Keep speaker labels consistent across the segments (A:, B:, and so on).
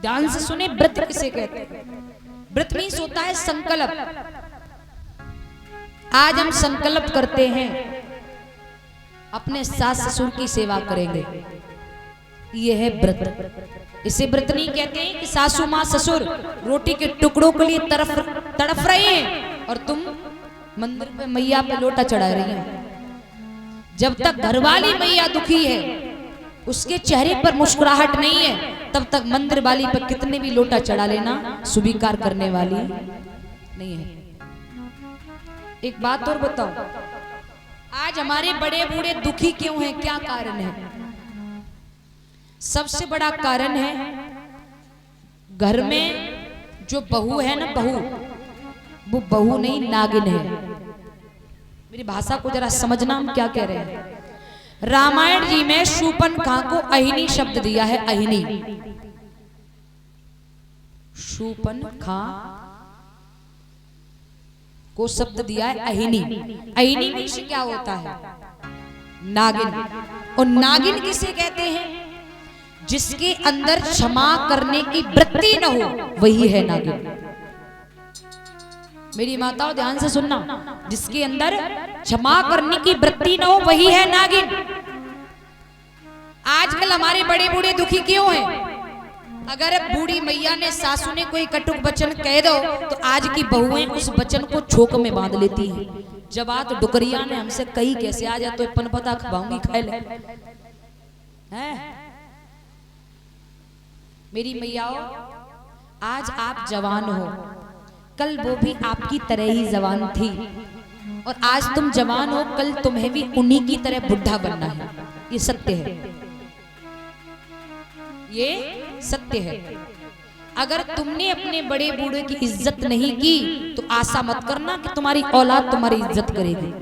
A: ध्यान से सुने, व्रत किसे कहते हैं? व्रत मीन्स होता है संकल्प। आज हम संकल्प करते हैं अपने सास ससुर की सेवा करेंगे, ये है व्रत। इसे व्रत नहीं कहते हैं कि सासू माँ ससुर रोटी के टुकड़ों के लिए तड़फ रहे हैं और तुम मंदिर पे मैया पे लोटा चढ़ा रही हो। जब तक घरवाली मैया दुखी है, उसके चेहरे पर मुस्कुराहट नहीं है, तब तक मंदिर वाली पर कितने भी लोटा चढ़ा लेना स्वीकार करने वाली नहीं है। एक बात और बताओ, आज हमारे बड़े बूढ़े दुखी क्यों हैं? क्या कारण है? सबसे बड़ा कारण है घर में जो बहू है ना, बहू, वो बहू नहीं नागिन है। मेरी भाषा को जरा समझना, हम क्या कह रहे हैं। रामायण जी में शूर्पणखा को अहिनी शब्द दिया है, अहिनी। शूर्पणखा को शब्द दिया है अहिनी। अहिनी मीन्स क्या होता है? नागिन। और नागिन किसे कहते हैं? जिसके अंदर क्षमा करने की वृत्ति न हो, वही है नागिन। मेरी माताओं ध्यान से सुनना, जिसके अंदर क्षमा करने की वृत्ति न हो, वही है नागिन। आजकल हमारे बड़े बूढ़े दुखी क्यों हैं? अगर बूढ़ी मैया ने, सासू ने कोई कटुक वचन कह दो तो आज की बहुएं उस वचन को छोक में बांध लेती हैं। जब आज डुकरिया ने हमसे कही कैसे आ जा तो पन पता खवाऊंगी, खाए ले हैं। मेरी मैयाओं, आज आप जवान हो, कल वो भी आपकी तरह ही जवान थी, और आज तुम जवान हो, कल तुम्हें भी उन्हीं की तरह बुढ़ा बनना है। ये सत्य है, ये सत्य है। अगर तुमने अपने बड़े बूढ़े की इज्जत नहीं की तो आशा मत करना कि तुम्हारी औलाद तुम्हारी इज्जत करेगी।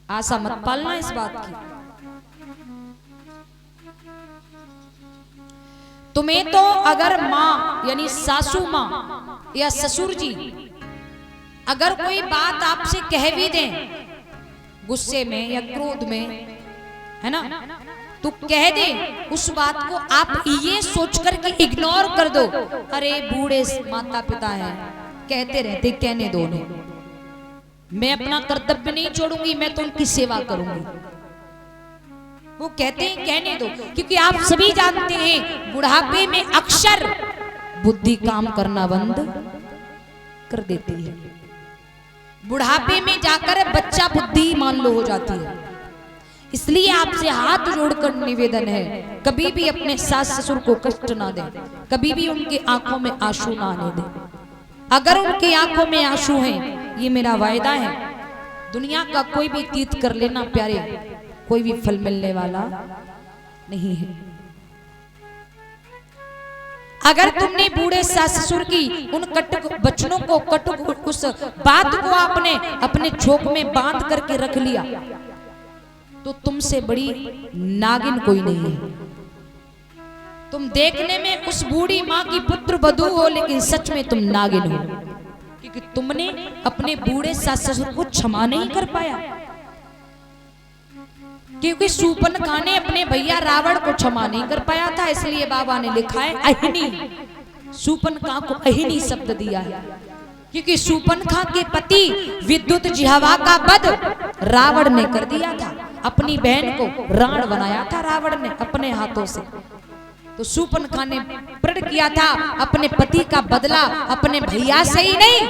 A: आशा मत पालना इस बात की। तुम्हें तो अगर माँ यानी सासू माँ या ससुर जी अगर कोई बात आपसे कह भी दें गुस्से में या क्रोध में, है ना, तो कह दे, उस बात को आप ये सोचकर कि इग्नोर कर दो, अरे बूढ़े माता पिता हैं, कहते रहते, कहने दो उन्हें, मैं अपना कर्तव्य नहीं छोड़ूंगी, मैं तो उनकी सेवा करूंगी। वो कहते हैं कहने दो, क्योंकि आप सभी जानते हैं बुढ़ापे में अक्सर बुद्धि काम करना बंद कर देती है। बुढ़ापे में जाकर बच्चा बुद्धि मान लो हो जाती है। इसलिए आपसे हाथ जोड़कर निवेदन है, कभी भी अपने सास ससुर को कष्ट ना दें, कभी भी उनके आंखों में आंसू ना आने दें। अगर उनके आंखों में आंसू हैं, ये मेरा वायदा है, दुनिया का कोई भी तीर्थ कर लेना प्यारे, कोई भी फल मिलने वाला नहीं है। अगर तुमने बूढ़े सास ससुर की उन कटुक वचनों को, कटुक उस बात को आपने अपने झोंक में बांध करके रख लिया, तो तुमसे बड़ी नागिन कोई नहीं है। तुम देखने में उस बूढ़ी माँ की पुत्र वधू हो, लेकिन सच में तुम नागिन हो, क्योंकि तुमने अपने बूढ़े सास ससुर को क्षमा नहीं कर पाया। क्योंकि शूर्पणखा ने अपने भैया रावण को क्षमा नहीं कर पाया था, इसलिए बाबा ने लिखा है अहिनी। शूर्पणखा को अहिनी शब्द दिया है, क्योंकि शूर्पणखा के पति विद्युत जिह्वा का वध रावण ने कर दिया था। अपनी बहन को राण बनाया था रावण ने अपने हाथों से। तो शूर्पणखा ने प्रण किया था अपने पति का बदला अपने भैया से ही नहीं,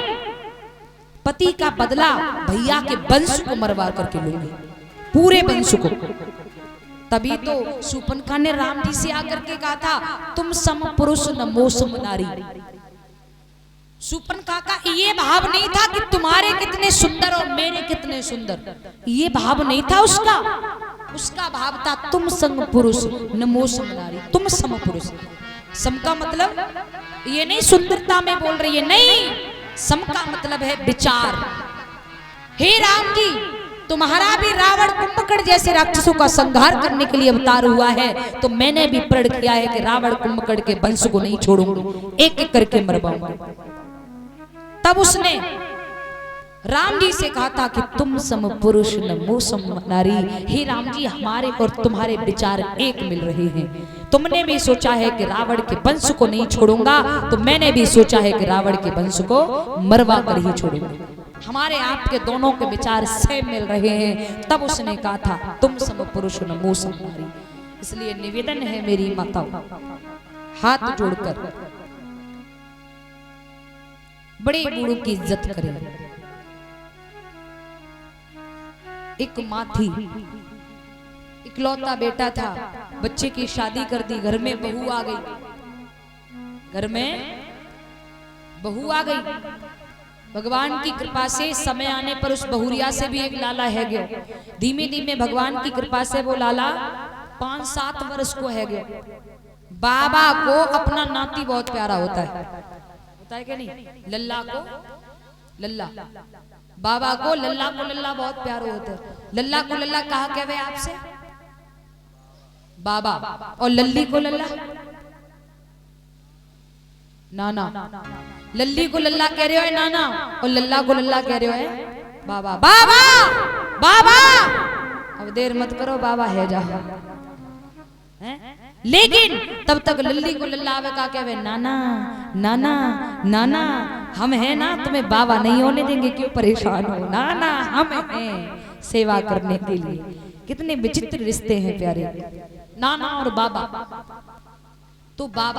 A: पति का बदला भैया के वंश को मरवा करके लूंगी, पूरे वंश को। तभी तो शूर्पणखा ने राम जी से आकर के कहा था, तुम सम पुरुष नमो सम नारी। शूर्पणखा का ये भाव नहीं था कि तुम्हारे कितने सुंदर और मेरे कितने सुंदर, ये भाव नहीं था उसका। उसका भाव था तुम सम पुरुष नमो सम नारी, तुम सम पुरुष। सम का मतलब ये नहीं सुंदरता में बोल रही है, नहीं, सम का मतलब है विचार। हे राम जी, तुम्हारा भी रावण कुंभकर्ण जैसे राक्षसों का संहार करने के लिए अवतार हुआ है, तो मैंने भी प्रण किया है कि रावण कुंभकर्ण के वंश को नहीं छोड़ूंगी, एक एक करके मरवाऊंगी। तब उसने राम जी से कहा था कि तुम सम पुरुष न मो सम नारी। हे राम जी, हमारे और तुम्हारे विचार एक मिल रहे हैं। तुमने भी सोचा है कि रावण के वंश को नहीं छोड़ूंगा, तो मैंने भी सोचा है कि रावण के वंश को मरवा कर ही छोड़ूंगा। हमारे आपके दोनों के विचार सेम मिल रहे हैं। तब उसने कहा था तुम सम पुरुष न मो सम नारी। इसलिए निवेदन है मेरी माताओं, हाथ जोड़कर बड़े बूढ़ों की इज्जत करें। एक माँ थी, इकलौता बेटा था, बच्चे की शादी कर दी, घर में बहू आ गई, घर में बहू आ गई। भगवान की कृपा से समय आने पर उस बहुरिया से भी एक लाला है गया। धीमे धीमे भगवान की कृपा से वो लाला 5-7 वर्ष को है गया। बाबा को अपना नाती बहुत प्यारा होता है कि नहीं? लल्ला को लल्ला, बाबा को लल्ला बहुत प्यारे होते हैं। लल्ला को लल्ला कहा कहवे आपसे? बाबा। और लल्ली को लल्ला? नाना। लल्ली को लल्ला कह रहे हो है नाना, और लल्ला को लल्ला कह रहे हो है बाबा। बाबा बाबा, अब देर मत करो, बाबा है जाओ। लेकिन तब तक लल्ली को लल्ला आवे का कहवे नाना नाना नाना, हम हैं ना, तुम्हें बाबा नहीं होने देंगे, क्यों परेशान हो, नाना हम हैं सेवा करने के लिए। कितने विचित्र रिश्ते हैं प्यारे, नाना और बाबा। तो बाबा